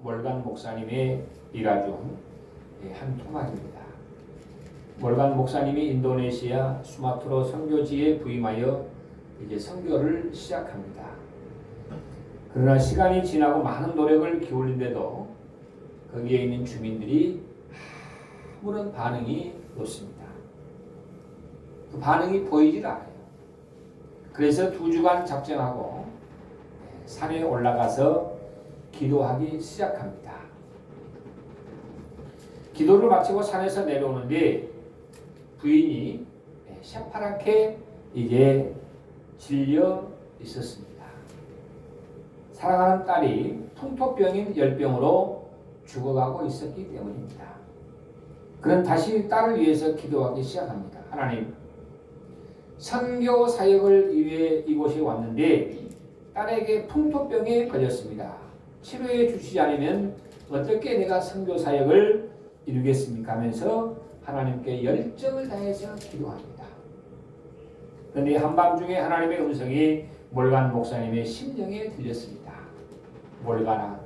몰간 목사님의 일화 중 한 토막입니다. 몰간 목사님이 인도네시아 수마트로 선교지에 부임하여 이제 선교를 시작합니다. 그러나 시간이 지나고 많은 노력을 기울인데도 거기에 있는 주민들이 아무런 반응이 없습니다. 그 반응이 보이질 않아요. 그래서 2주간 작정하고 산에 올라가서 기도하기 시작합니다. 기도를 마치고 산에서 내려오는데 부인이 새파랗게 이제 질려 있었습니다. 사랑하는 딸이 풍토병인 열병으로 죽어가고 있었기 때문입니다. 그는 다시 딸을 위해서 기도하기 시작합니다. 하나님, 선교 사역을 위해 이곳에 왔는데 딸에게 풍토병에 걸렸습니다. 치료해 주시지 않으면 어떻게 내가 선교 사역을 이루겠습니까? 하면서 하나님께 열정을 다해서 기도합니다. 그런데 한밤중에 하나님의 음성이 몰간 목사님의 심령에 들렸습니다. 몰간아,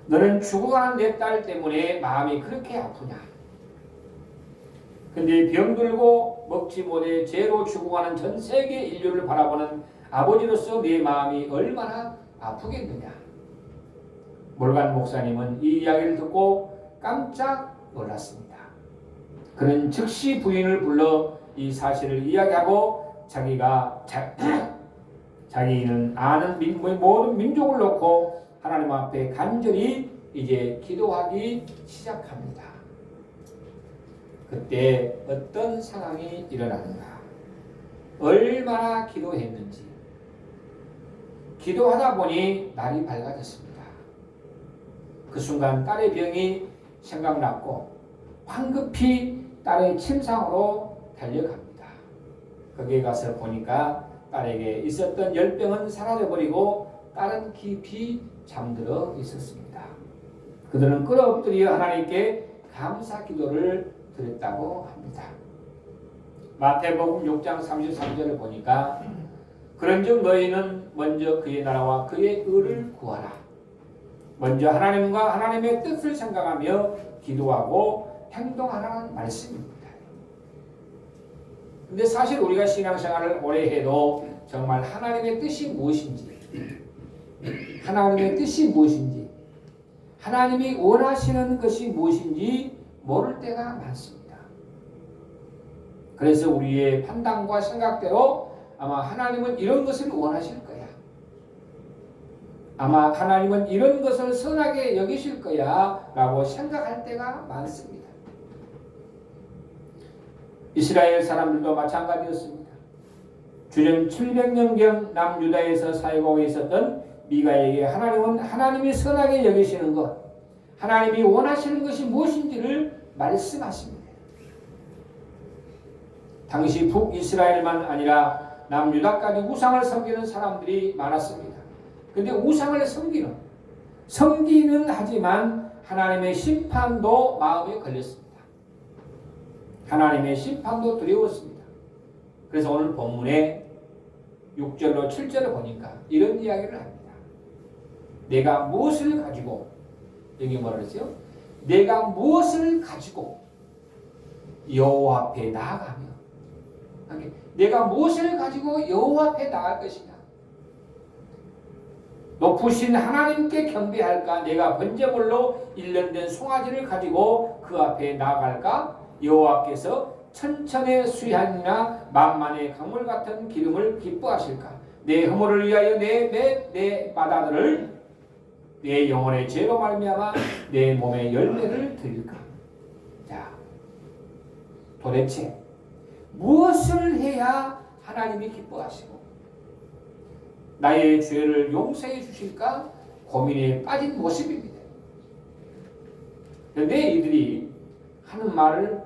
너는 죽어가는 내 딸 때문에 마음이 그렇게 아프냐? 근데 병들고 먹지 못해 죄로 죽어가는 전 세계 인류를 바라보는 아버지로서 내 마음이 얼마나 아프겠느냐? 몰간 목사님은 이 이야기를 듣고 깜짝 놀랐습니다. 그는 즉시 부인을 불러 이 사실을 이야기하고 자기는 아는 모든 민족을 놓고 하나님 앞에 간절히 이제 기도하기 시작합니다. 그때 어떤 상황이 일어나는가? 얼마나 기도했는지. 기도하다 보니 날이 밝아졌습니다. 그 순간 딸의 병이 생각났고 황급히 딸의 침상으로 달려갑니다. 거기에 가서 보니까 딸에게 있었던 열병은 사라져버리고 딸은 깊이 잠들어 있었습니다. 그들은 끌어엎드려 하나님께 감사 기도를 드렸다고 합니다. 마태복음 6장 33절을 보니까 그런즉 너희는 먼저 그의 나라와 그의 의를 구하라. 먼저 하나님과 하나님의 뜻을 생각하며 기도하고 행동하라는 말씀입니다. 근데 사실 우리가 신앙생활을 오래 해도 정말 하나님의 뜻이 무엇인지, 하나님의 뜻이 무엇인지, 하나님이 원하시는 것이 무엇인지 모를 때가 많습니다. 그래서 우리의 판단과 생각대로 아마 하나님은 이런 것을 원하실 거야. 아마 하나님은 이런 것을 선하게 여기실 거야 라고 생각할 때가 많습니다. 이스라엘 사람들도 마찬가지였습니다. 주전 700년경 남유다에서 살고 있었던 미가에게 하나님은 하나님이 선하게 여기시는 것, 하나님이 원하시는 것이 무엇인지를 말씀하십니다. 당시 북이스라엘만 아니라 남유다까지 우상을 섬기는 사람들이 많았습니다. 그런데 우상을 섬기는 하지만 하나님의 심판도 마음에 걸렸습니다. 하나님의 심판도 두려웠습니다. 그래서 오늘 본문에 6절로 7절을 보니까 이런 이야기를 합니다. 내가 무엇을 가지고, 여기 뭐라 그랬어요? 내가 무엇을 가지고 여호와 앞에 나아가며, 내가 무엇을 가지고 여호와 앞에 나아갈 것이냐? 높으신 하나님께 경배할까? 내가 번제물로 일련된 송아지를 가지고 그 앞에 나아갈까? 여호와께서 천천의 수양이나 만만의 강물 같은 기름을 기뻐하실까? 내 허물을 위하여 내 마다들을 내 영혼의 죄로 말미암아 내 몸의 열매를 드릴까? 자, 도대체 무엇을 해야 하나님이 기뻐하시고 나의 죄를 용서해 주실까? 고민에 빠진 모습입니다. 그런데 이들이 하는 말을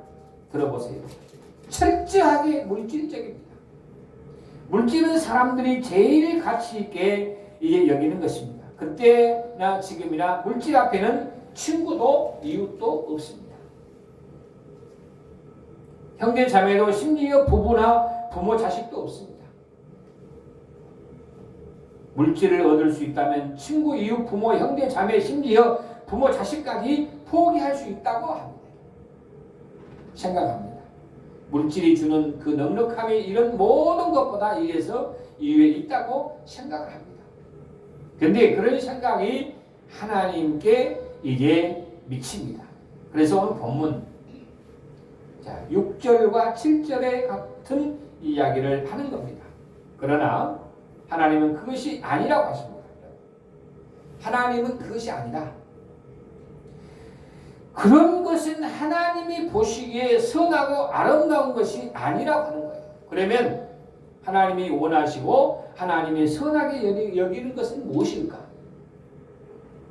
들어보세요. 철저하게 물질적입니다. 물질은 사람들이 제일 가치 있게 이제 여기는 것입니다. 그때나 지금이나 물질 앞에는 친구도 이웃도 없습니다. 형제 자매도 심지어 부부나 부모 자식도 없습니다. 물질을 얻을 수 있다면 친구, 이웃, 부모, 형제, 자매, 심지어 부모, 자식까지 포기할 수 있다고 합니다. 생각합니다. 물질이 주는 그 넉넉함이 이런 모든 것보다 이에서 이외에 있다고 생각을 합니다. 그런데 그런 생각이 하나님께 이제 미칩니다. 그래서 오늘 본문 6절과 7절에 같은 이야기를 하는 겁니다. 그러나 하나님은 그것이 아니라고 하십니다. 하나님은 그것이 아니다. 그런 것은 하나님이 보시기에 선하고 아름다운 것이 아니라고 하는 거예요. 그러면 하나님이 원하시고 하나님이 선하게 여기는 것은 무엇일까?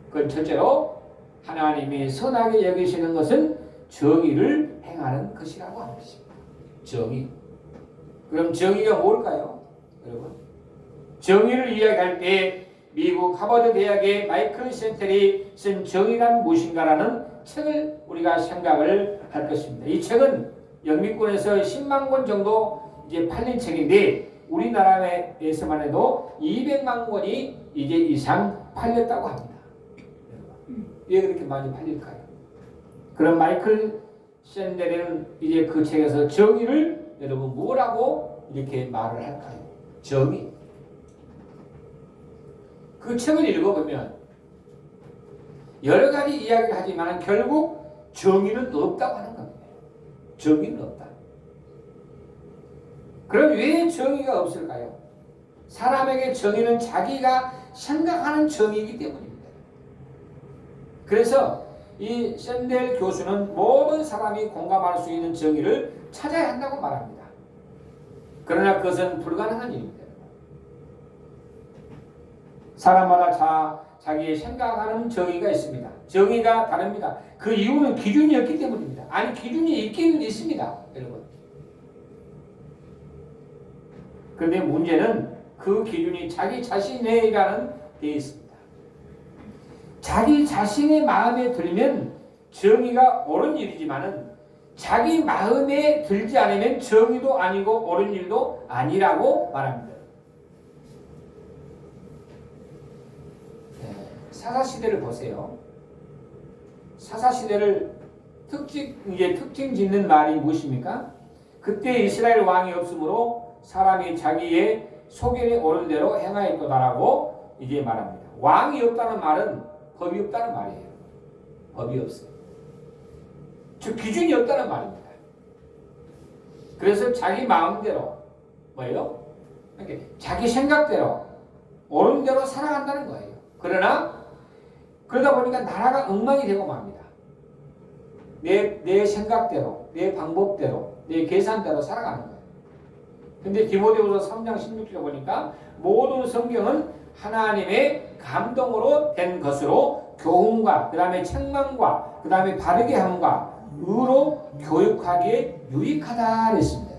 그건 첫째로 하나님이 선하게 여기시는 것은 정의를 행하는 것이라고 하는 것입니다. 정의. 그럼 정의가 뭘까요? 여러분, 정의를 이야기할 때 미국 하버드 대학의 마이클 센텔이 쓴 정의란 무엇인가라는 책을 우리가 생각을 할 것입니다. 이 책은 영미권에서 10만 권 정도 이제 팔린 책인데 우리나라에서만 해도 200만 권이 이제 이상 팔렸다고 합니다. 왜 그렇게 많이 팔릴까요? 그럼 마이클 샌델은 이제 그 책에서 정의를 여러분 뭐라고 이렇게 말을 할까요? 정의. 그 책을 읽어보면 여러 가지 이야기를 하지만 결국 정의는 없다고 하는 겁니다. 정의는 없다. 그럼 왜 정의가 없을까요? 사람에게 정의는 자기가 생각하는 정의이기 때문입니다. 그래서 이 샌델 교수는 모든 사람이 공감할 수 있는 정의를 찾아야 한다고 말합니다. 그러나 그것은 불가능한 일입니다. 사람마다 자기의 생각하는 정의가 있습니다. 정의가 다릅니다. 그 이유는 기준이 없기 때문입니다. 아니, 기준이 있기는 있습니다, 여러분. 그런데 문제는 그 기준이 자기 자신에게라는 데 있습니다. 자기 자신의 마음에 들면 정의가 옳은 일이지만은 자기 마음에 들지 않으면 정의도 아니고 옳은 일도 아니라고 말합니다. 사사시대를 보세요. 사사시대를 특징 짓는 말이 무엇입니까? 그때 이스라엘 왕이 없으므로 사람이 자기의 소견에 오른 대로 행하였도다라고 이제 말합니다. 왕이 없다는 말은 법이 없다는 말이에요. 법이 없어요. 즉 기준이 없다는 말입니다. 그래서 자기 마음대로 뭐예요? 이렇게 자기 생각대로 옳은 대로 살아간다는 거예요. 그러다 보니까 나라가 엉망이 되고 맙니다. 내 생각대로, 내 방법대로, 내 계산대로 살아가는 거예요. 근데 디모데후서 3장 16절에 보니까 모든 성경은 하나님의 감동으로 된 것으로 교훈과 그 다음에 책망과 그 다음에 바르게 함과 의로 교육하기에 유익하다 그랬습니다.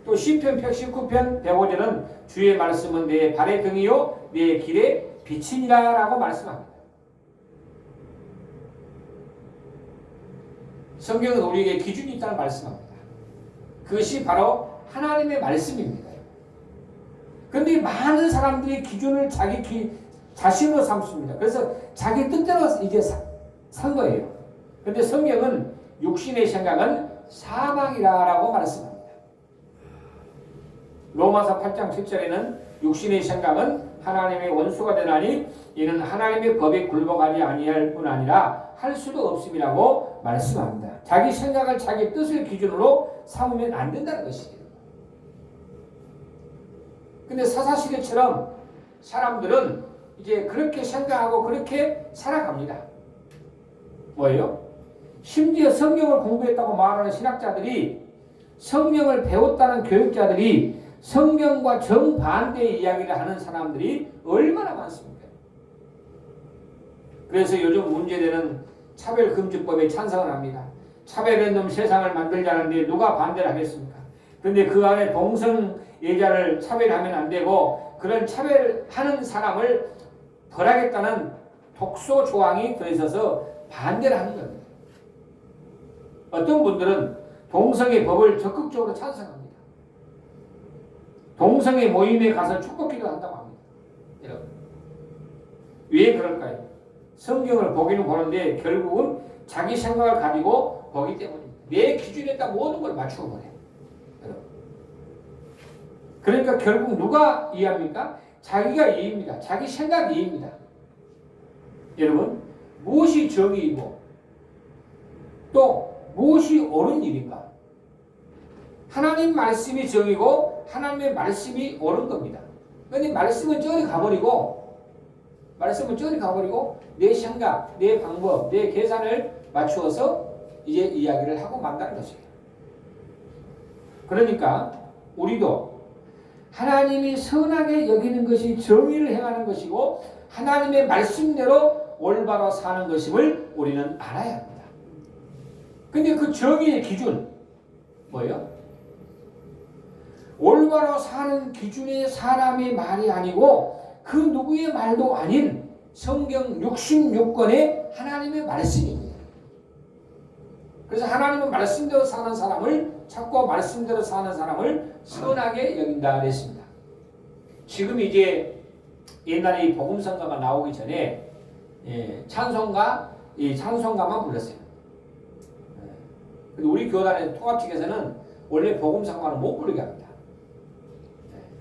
또 시편 119편 105절은 주의 말씀은 내 발의 등이요 내 길의 빛이니라 라고 말씀합니다. 성경은 우리에게 기준이 있다는 말씀합니다. 그것이 바로 하나님의 말씀입니다. 그런데 많은 사람들이 기준을 자기 자신으로 삼습니다. 그래서 자기 뜻대로 이제 산 거예요. 그런데 성경은 육신의 생각은 사망이라고 말씀합니다. 로마서 8장 7절에는 육신의 생각은 하나님의 원수가 되나니 이는 하나님의 법에 굴복하지 아니할 뿐 아니라 할 수도 없음이라고 말씀합니다. 자기 생각을 자기 뜻을 기준으로 삼으면 안 된다는 것이에요. 근데 사사시대처럼 사람들은 이제 그렇게 생각하고 그렇게 살아갑니다. 뭐예요? 심지어 성경을 공부했다고 말하는 신학자들이 성경을 배웠다는 교육자들이 성경과 정반대의 이야기를 하는 사람들이 얼마나 많습니까? 그래서 요즘 문제되는 차별금지법에 찬성을 합니다. 차별은 놈 세상을 만들자는데 누가 반대를 하겠습니까? 그런데 그 안에 동성애자를 차별하면 안 되고 그런 차별하는 사람을 벌하겠다는 독소 조항이 들어있어서 반대를 하는 겁니다. 어떤 분들은 동성애 법을 적극적으로 찬성합니다. 동성애 모임에 가서 축복기도 한다고 합니다. 여러분. 왜 그럴까요? 성경을 보기는 보는데 결국은 자기 생각을 가지고 보기 때문입니다. 내 기준에다 모든 걸 맞추어 버려요. 여러분. 그러니까 결국 누가 이해합니까? 자기가 이해입니다. 자기 생각이 이해입니다. 여러분, 무엇이 정의이고 또 무엇이 옳은 일인가? 하나님 말씀이 정의고 하나님의 말씀이 옳은 겁니다. 그런데 말씀은 저리 가버리고 내 생각, 내 방법, 내 계산을 맞추어서 이제 이야기를 하고 만다는 것이에요. 그러니까 우리도 하나님이 선하게 여기는 것이 정의를 행하는 것이고 하나님의 말씀대로 올바로 사는 것임을 우리는 알아야 합니다. 근데 그 정의의 기준 뭐예요? 올바로 사는 기준의 사람의 말이 아니고 그 누구의 말도 아닌 성경 66권의 하나님의 말씀입니다. 그래서 하나님은 말씀대로 사는 사람을 찾고 말씀대로 사는 사람을 선하게 여긴다 그랬습니다. 지금 이제 옛날에 이 복음성가가 나오기 전에 찬송가만 불렀어요. 우리 교단의 통합 측에서는 원래 복음성가는 못 부르게 합니다.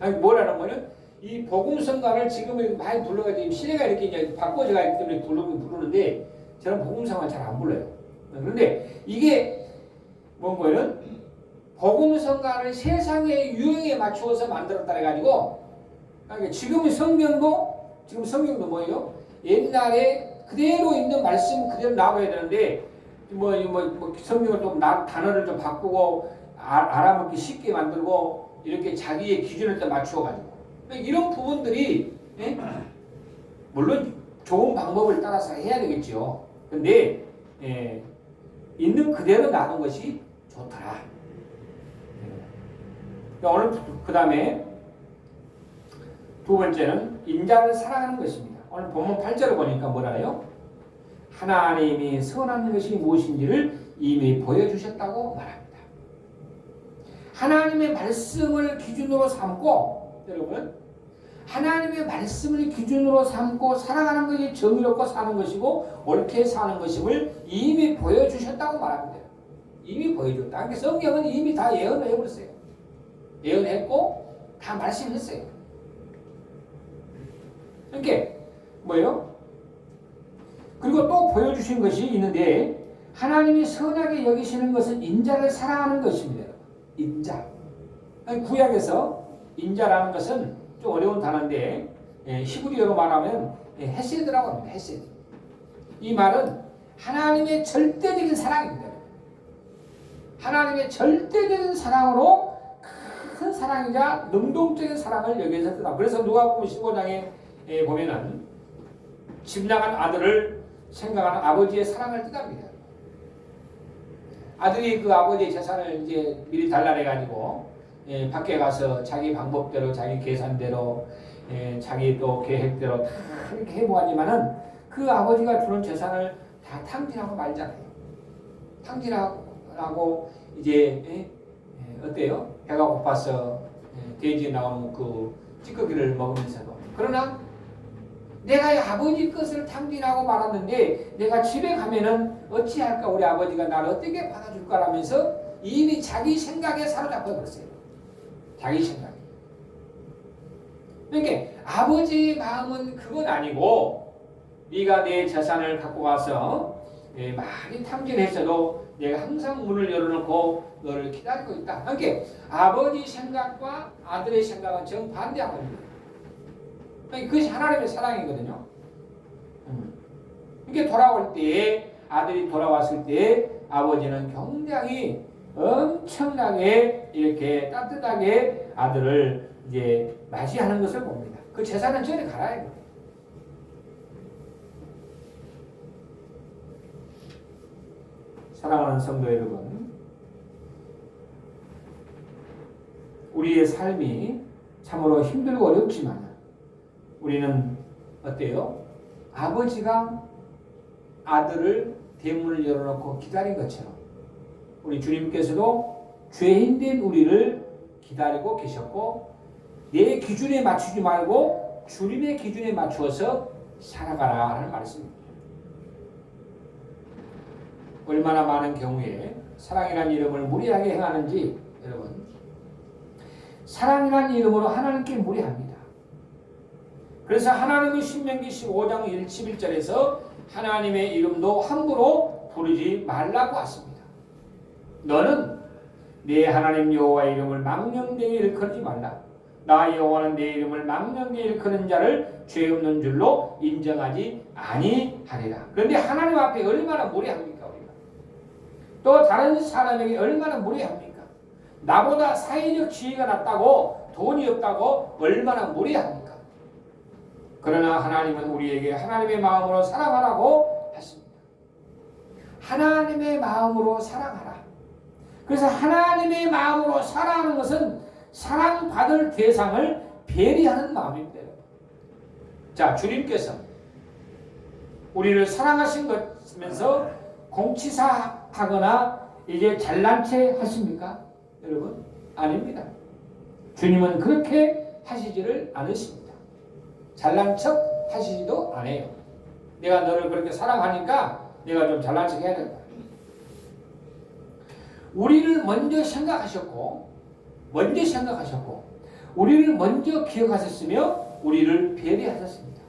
아니 뭐라는 거는 이 복음성가를 지금 많이 불러가지고 시대가 이렇게 이제 바꿔져 가기 때문에 부르는데 저는 복음성가 잘 안 불러요. 그런데 이게 뭔 거예요? 복음성가를 세상의 유행에 맞추어서 만들었다 해가지고 그러니까 지금 성경도 뭐예요? 옛날에 그대로 있는 말씀 그대로 나와야 되는데 성경을 좀 단어를 좀 바꾸고 알아먹기 쉽게 만들고 이렇게 자기의 기준을 맞추어가지고 이런 부분들이 물론 좋은 방법을 따라서 해야 되겠죠. 근데 있는 그대로 나눈 것이 좋더라. 오늘 그 다음에 두 번째는 인자를 사랑하는 것입니다. 오늘 본문 8절을 보니까 뭐라요? 하나님이 선한 것이 무엇인지를 이미 보여주셨다고 말합니다. 하나님의 말씀을 기준으로 삼고 여러분 하나님의 말씀을 기준으로 삼고 살아가는 것이 정의롭고 사는 것이고 옳게 사는 것임을 이미 보여주셨다고 말합니다. 이미 보여줬다. 그러니까 성경은 이미 다 예언을 해버렸어요. 예언했고 다 말씀했어요. 그러니까 뭐예요? 그리고 또 보여주신 것이 있는데 하나님이 선하게 여기시는 것은 인자를 사랑하는 것입니다. 인자. 구약에서 인자라는 것은 좀 어려운 단어인데 히브리어로 말하면 헤세드라고 합니다. 헤세드. 이 말은 하나님의 절대적인 사랑입니다. 하나님의 절대적인 사랑으로 큰 사랑이자 능동적인 사랑을 여기서 뜻합니다. 그래서 누가복음 15장에 보면은 집 나간 아들을 생각하는 아버지의 사랑을 뜻합니다. 아들이 그 아버지의 재산을 이제 미리 달라내 가지고 밖에 가서 자기 방법대로 자기 계산대로 자기 또 계획대로 다 이렇게 해보았지만은 그 아버지가 주는 재산을 다 탕진하고 말잖아요. 탕진하고 이제 어때요? 배가 고파서 돼지에 나오는 그 찌꺼기를 먹으면서도 그러나 내가 아버지 것을 탕진하고 말았는데 내가 집에 가면은 어찌할까 우리 아버지가 나를 어떻게 받아줄까라면서 이미 자기 생각에 사로잡혀 버렸어요. 자기 생각에. 그러니까 아버지의 마음은 그건 아니고 네가 내 재산을 갖고 가서 많이 탕진했어도 내가 항상 문을 열어놓고 너를 기다리고 있다. 그러니까 아버지 생각과 아들의 생각은 정반대하거든요. 그것이 하나님의 사랑이거든요. 이게 돌아올 때 아들이 돌아왔을 때 아버지는 굉장히 엄청나게 이렇게 따뜻하게 아들을 이제 맞이하는 것을 봅니다. 그 재산은 저리 가라야 돼요. 사랑하는 성도 여러분, 우리의 삶이 참으로 힘들고 어렵지만 우리는 어때요? 아버지가 아들을 대문을 열어놓고 기다린 것처럼 우리 주님께서도 죄인된 우리를 기다리고 계셨고 내 기준에 맞추지 말고 주님의 기준에 맞추어서 살아가라 하는 말씀입니다. 얼마나 많은 경우에 사랑이라는 이름을 무리하게 행하는지 여러분, 사랑이라는 이름으로 하나님께 무리합니다. 그래서 하나님은 신명기 15장 11절에서 하나님의 이름도 함부로 부르지 말라고 하십니다. 너는 내 하나님 여호와의 이름을 망령되이 일컬지 말라. 나 여호와는 내 이름을 망령되이 일컫는 자를 죄 없는 줄로 인정하지 아니하리라. 그런데 하나님 앞에 얼마나 무례합니까 우리가? 또 다른 사람에게 얼마나 무례합니까? 나보다 사회적 지위가 낮다고, 돈이 없다고 얼마나 무례합니까? 그러나 하나님은 우리에게 하나님의 마음으로 사랑하라고 하십니다. 하나님의 마음으로 사랑하라. 그래서 하나님의 마음으로 사랑하는 것은 사랑받을 대상을 배려하는 마음입니다. 자, 주님께서 우리를 사랑하신 것이면서 공치사하거나 이제 잘난 체 하십니까? 여러분, 아닙니다. 주님은 그렇게 하시지를 않으십니다. 잘난 척 하시지도 않아요. 내가 너를 그렇게 사랑하니까 내가 좀 잘난 척 해야 된다. 우리를 먼저 생각하셨고 우리를 먼저 기억하셨으며 우리를 배려하셨습니다.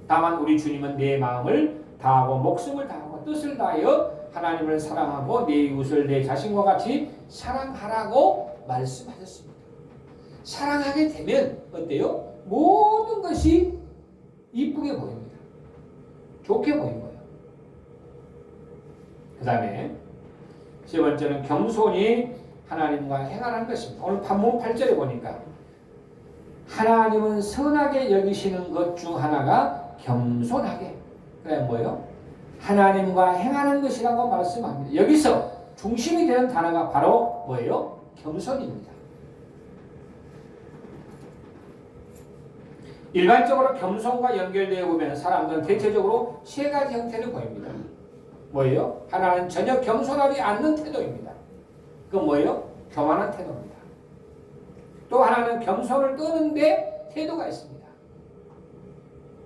다만 우리 주님은 내 마음을 다하고 목숨을 다하고 뜻을 다하여 하나님을 사랑하고 내 이웃을 내 자신과 같이 사랑하라고 말씀하셨습니다. 사랑하게 되면 어때요? 모든 것이 이쁘게 보입니다. 좋게 보인 거예요. 그 다음에 세 번째는 겸손히 하나님과 행하는 것입니다. 오늘 판문 8절에 보니까 하나님은 선하게 여기시는 것 중 하나가 겸손하게, 그래 뭐예요? 하나님과 행하는 것이라고 말씀합니다. 여기서 중심이 되는 단어가 바로 뭐예요? 겸손입니다. 일반적으로 겸손과 연결되어 보면 사람들은 대체적으로 세 가지 형태를 보입니다. 뭐예요? 하나는 전혀 겸손하지 않는 태도입니다. 그건 뭐예요? 교만한 태도입니다. 또 하나는 겸손을 떠는데 태도가 있습니다.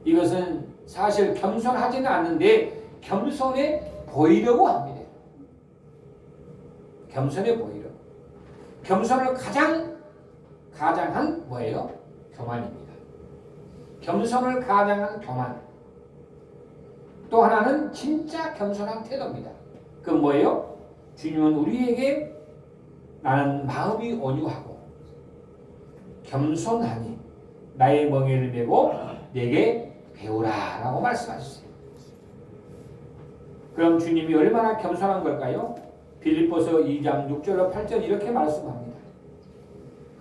이것은 사실 겸손하지는 않는데 겸손해 보이려고 합니다. 겸손해 보이려고. 겸손을 가장한 뭐예요? 교만입니다. 겸손을 가장한 교만. 또 하나는 진짜 겸손한 태도입니다. 그건 뭐예요? 주님은 우리에게 나는 마음이 온유하고 겸손하니 나의 멍에를 메고 내게 배우라 라고 말씀하셨어요. 그럼 주님이 얼마나 겸손한 걸까요? 빌립보서 2장 6절로 8절 이렇게 말씀합니다.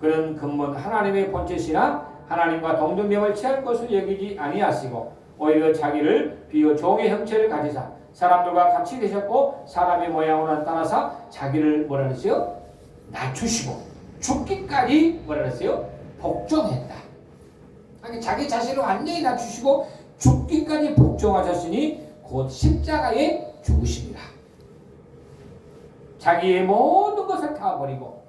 그런 근본 하나님의 본체시나 하나님과 동등됨을 취할 것을 여기지 아니하시고 오히려 자기를 비어 종의 형체를 가지사 사람들과 같이 되셨고 사람의 모양으로 따라서 자기를 뭐라 그랬어요? 낮추시고 죽기까지 뭐라 그랬어요? 복종했다. 아니 자기 자신을 완전히 낮추시고 죽기까지 복종하셨으니 곧 십자가에 죽으십니다. 자기의 모든 것을 다 버리고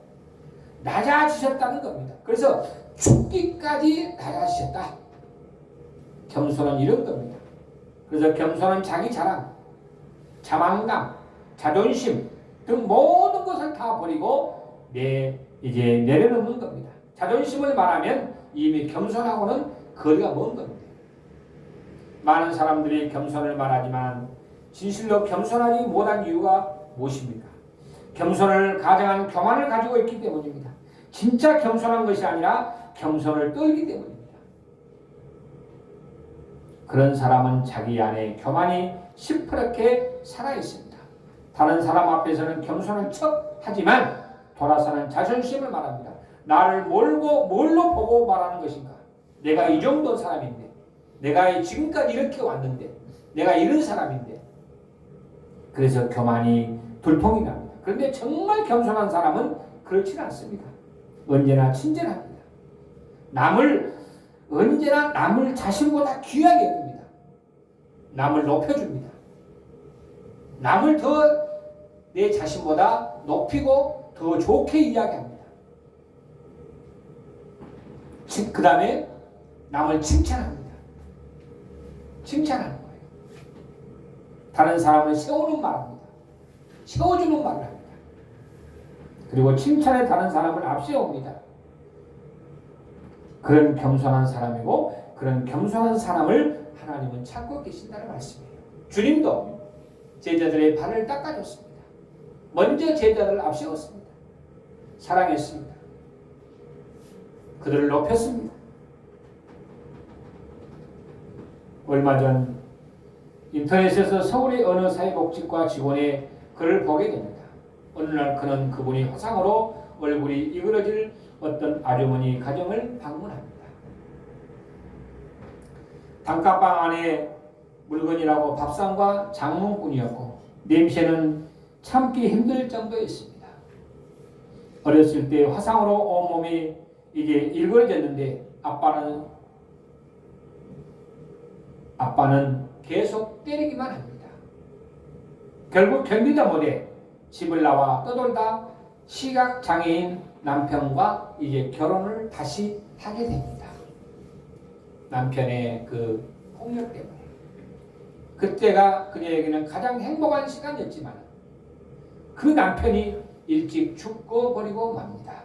낮아지셨다는 겁니다. 그래서 죽기까지 낮아지셨다. 겸손은 이런 겁니다. 그래서 겸손은 자기 자랑, 자만감, 자존심 등 모든 것을 다 버리고 이제 내려놓는 겁니다. 자존심을 말하면 이미 겸손하고는 거리가 먼 겁니다. 많은 사람들이 겸손을 말하지만 진실로 겸손하지 못한 이유가 무엇입니까? 겸손을 가장한 교만을 가지고 있기 때문입니다. 진짜 겸손한 것이 아니라 겸손을 떨기 때문입니다. 그런 사람은 자기 안에 교만이 시퍼렇게 살아있습니다. 다른 사람 앞에서는 겸손한 척 하지만 돌아서는 자존심을 말합니다. 나를 뭘로 보고 말하는 것인가? 내가 이 정도 사람인데, 내가 지금까지 이렇게 왔는데, 내가 이런 사람인데. 그래서 교만이 돌풍이 납니다. 그런데 정말 겸손한 사람은 그렇지는 않습니다. 언제나 친절합니다. 언제나 남을 자신보다 귀하게 여깁니다. 남을 높여줍니다. 남을 더 내 자신보다 높이고 더 좋게 이야기합니다. 그 다음에 남을 칭찬합니다. 칭찬하는 거예요. 다른 사람을 세우는 말합니다. 세워주는 말을 합니다. 그리고 칭찬에 다른 사람을 앞세웁니다. 그런 겸손한 사람이고 그런 겸손한 사람을 하나님은 찾고 계신다는 말씀이에요. 주님도 제자들의 발을 닦아줬습니다. 먼저 제자들을 앞세웠습니다. 사랑했습니다. 그들을 높였습니다. 얼마 전 인터넷에서 서울의 어느 사회복지과 직원의 글을 보게 됩니다. 어느 날 그분이 화상으로 얼굴이 이그러질 어떤 아주머니 가정을 방문합니다. 단칸방 안에 물건이라고 밥상과 장롱뿐이었고 냄새는 참기 힘들 정도였습니다. 어렸을 때 화상으로 온몸이 이게 일그러졌는데 아빠는 계속 때리기만 합니다. 결국 견디다 못해 집을 나와 떠돌다 시각장애인 남편과 이제 결혼을 다시 하게 됩니다. 남편의 그 폭력 때문에. 그때가 그녀에게는 가장 행복한 시간이었지만 그 남편이 일찍 죽고 버리고 맙니다.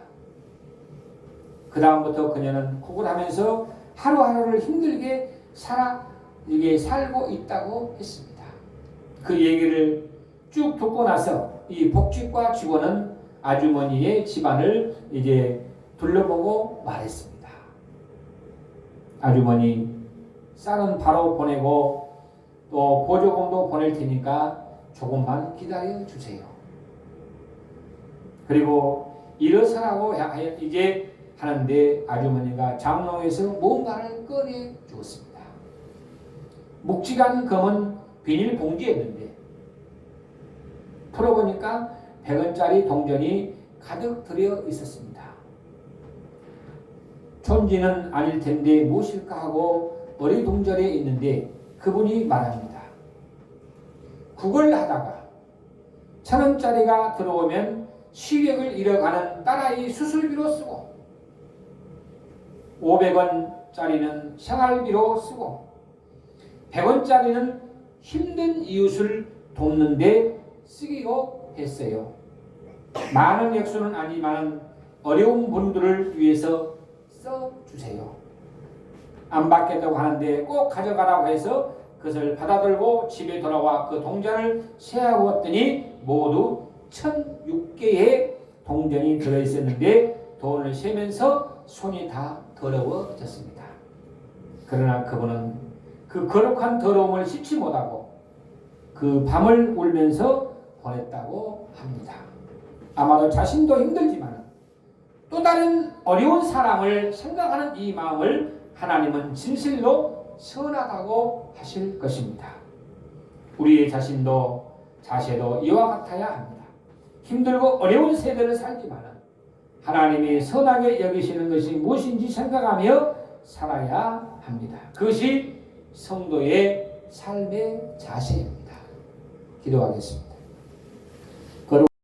그 다음부터 그녀는 구걸하면서 하루하루를 힘들게 살고 있다고 했습니다. 그 얘기를 쭉 듣고 나서 이 복지과 직원은 아주머니의 집안을 이제 둘러보고 말했습니다. 아주머니, 쌀은 바로 보내고 또 보조금도 보낼 테니까 조금만 기다려 주세요. 그리고 일어서라고 이제 하는데 아주머니가 장롱에서 뭔가를 꺼내 주었습니다. 묵직한 검은 비닐봉지였는데 풀어보니까 100원짜리 동전이 가득 들어 있었습니다. 촌지는 아닐 텐데 무엇일까 하고 어리둥절해 있는데 그분이 말합니다. 구걸하다가 1,000원짜리가 들어오면 시력을 잃어가는 딸아이 수술비로 쓰고 500원짜리는 생활비로 쓰고 100원짜리는 힘든 이웃을 돕는 데 쓰기로 했어요. 많은 액수는 아니지만 어려운 분들을 위해서 써주세요. 안 받겠다고 하는데 꼭 가져가라고 해서 그것을 받아들고 집에 돌아와 그 동전을 세어보았더니 모두 1,006개의 동전이 들어있었는데 돈을 세면서 손이 다 더러워졌습니다. 그러나 그분은 그 거룩한 더러움을 씻지 못하고 그 밤을 울면서 보냈다고 합니다. 아마도 자신도 힘들지만 또 다른 어려운 사람을 생각하는 이 마음을 하나님은 진실로 선하다고 하실 것입니다. 우리의 자세도 이와 같아야 합니다. 힘들고 어려운 세대를 살지만 하나님이 선하게 여기시는 것이 무엇인지 생각하며 살아야 합니다. 그것이 성도의 삶의 자세입니다. 기도하겠습니다.